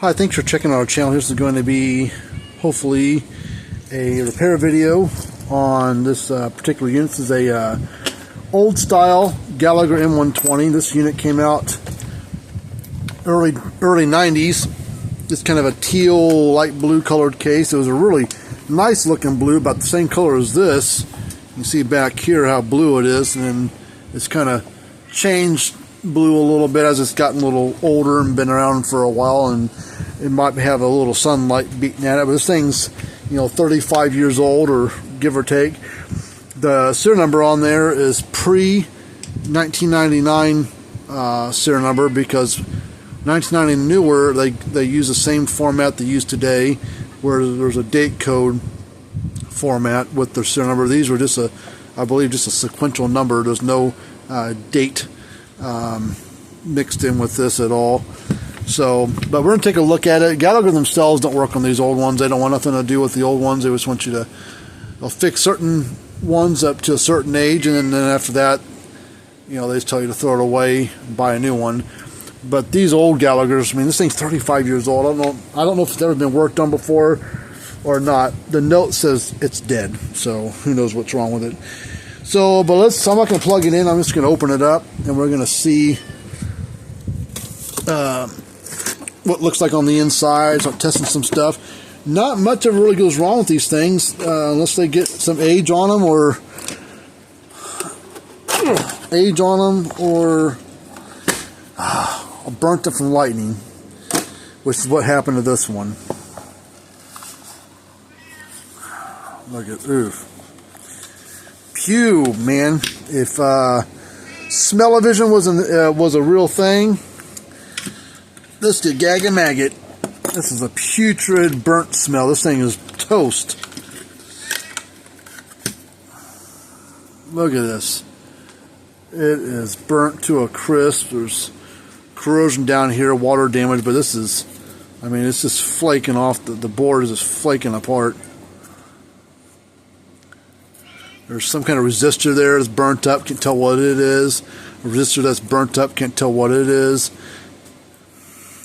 Hi, thanks for checking out our channel. This is going to be, hopefully, a repair video on this particular unit. This is a old style Gallagher M120. This unit came out early 90s. It's kind of a teal, light blue colored case. It was a really nice looking blue, about the same color as this. You can see back here how blue it is, and then it's kind of changed blue a little bit as it's gotten a little older and been around for a while, and it might have a little sunlight beating at it. But this thing's, 35 years old, or give or take. The serial number on there is pre-1999 serial number, because 1990 newer, they use the same format they use today, where there's a date code format with their serial number. These were just I believe just a sequential number. There's no date mixed in with this at all. So, but we're going to take a look at it. Gallagher themselves don't work on these old ones. They don't want nothing to do with the old ones. They just want you to, they'll fix certain ones up to a certain age, and then after that, they just tell you to throw it away and buy a new one. But these old Gallaghers, this thing's 35 years old. I don't know if it's ever been worked on before or not. The note says it's dead, so who knows what's wrong with it. So, but I'm not going to plug it in. I'm just going to open it up, and we're going to see what it looks like on the inside. So I'm testing some stuff. Not much ever really goes wrong with these things, unless they get some age on them, or burnt up from lightning, which is what happened to this one. Look at, oof. Pew, man. If smell-o-vision was a real thing, this could gag a maggot. This is a putrid, burnt smell. This thing is toast. Look at this. It is burnt to a crisp. There's corrosion down here, water damage, but this is, it's just flaking off. The board is just flaking apart. There's some kind of resistor there that's burnt up, can't tell what it is. A resistor that's burnt up, can't tell what it is.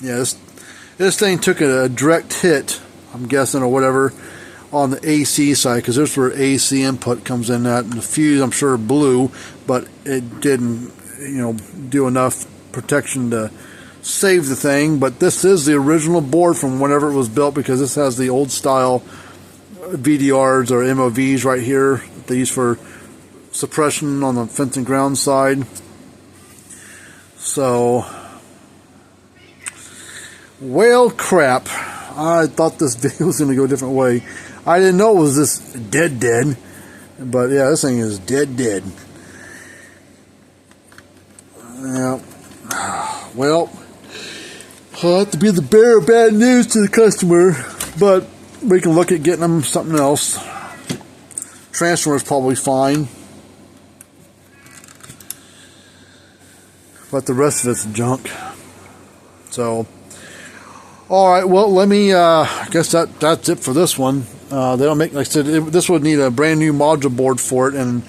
Yeah, this thing took a direct hit, I'm guessing, or whatever, on the AC side, because there's where AC input comes in at, and the fuse, I'm sure, blew, but it didn't, do enough protection to save the thing. But this is the original board from whenever it was built, because this has the old style VDRs or MOVs right here that they use for suppression on the fence and ground side. So, well, crap. I thought this video was going to go a different way. I didn't know it was this dead, but yeah, this thing is dead. Yeah. Well, I'll have to be the bearer of bad news to the customer, but we can look at getting them something else. Transformer is probably fine, but the rest of it's junk. So, alright, well, let me, I guess that's it for this one. They don't make, like I said, this would need a brand new module board for it, and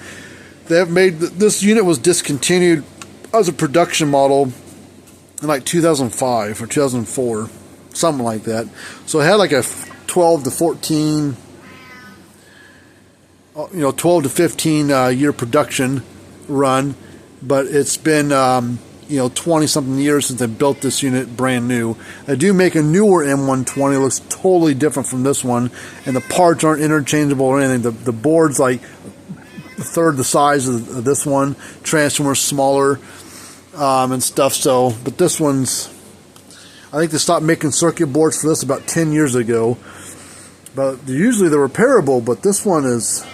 they have made, this unit was discontinued as a production model in like 2005 or 2004, something like that. So it had like a 12 to 14, 12 to 15 year production run, but it's been 20 something years since they built this unit brand new. I do make a newer M120. It looks totally different from this one, and the parts aren't interchangeable or anything. The board's like a third the size of this one. Transformer's smaller and stuff. So, but this one's, I think they stopped making circuit boards for this about 10 years ago. But usually they're repairable, but this one is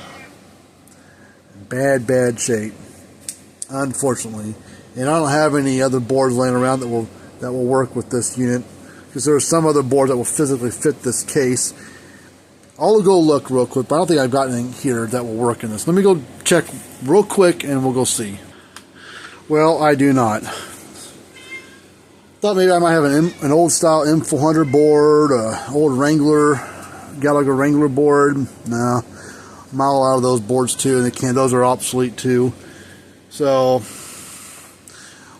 in bad shape, unfortunately. And I don't have any other boards laying around that will work with this unit, because there are some other boards that will physically fit this case. I'll go look real quick, but I don't think I've got anything here that will work in this. Let me go check real quick, and we'll go see. Well, I do not. Thought maybe I might have an old style M400 board, old Gallagher Wrangler board. No, I'm all out of those boards too, and those are obsolete too. So,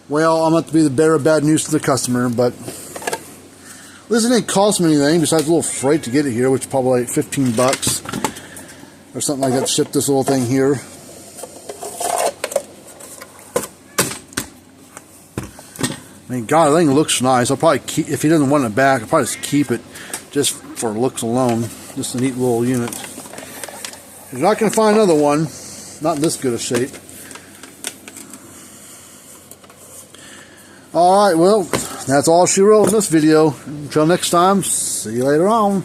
well, I'm going to be the bearer of bad news to the customer, but This didn't cost me anything besides a little freight to get it here, which is probably like 15 bucks or something like that to ship this little thing here. I mean, God, the thing looks nice. I'll probably keep, if he doesn't want it back, I'll probably just keep it just for looks alone. Just a neat little unit. You're not going to find another one, not in this good a shape. Alright, well, that's all she wrote in this video. Until next time, see you later on.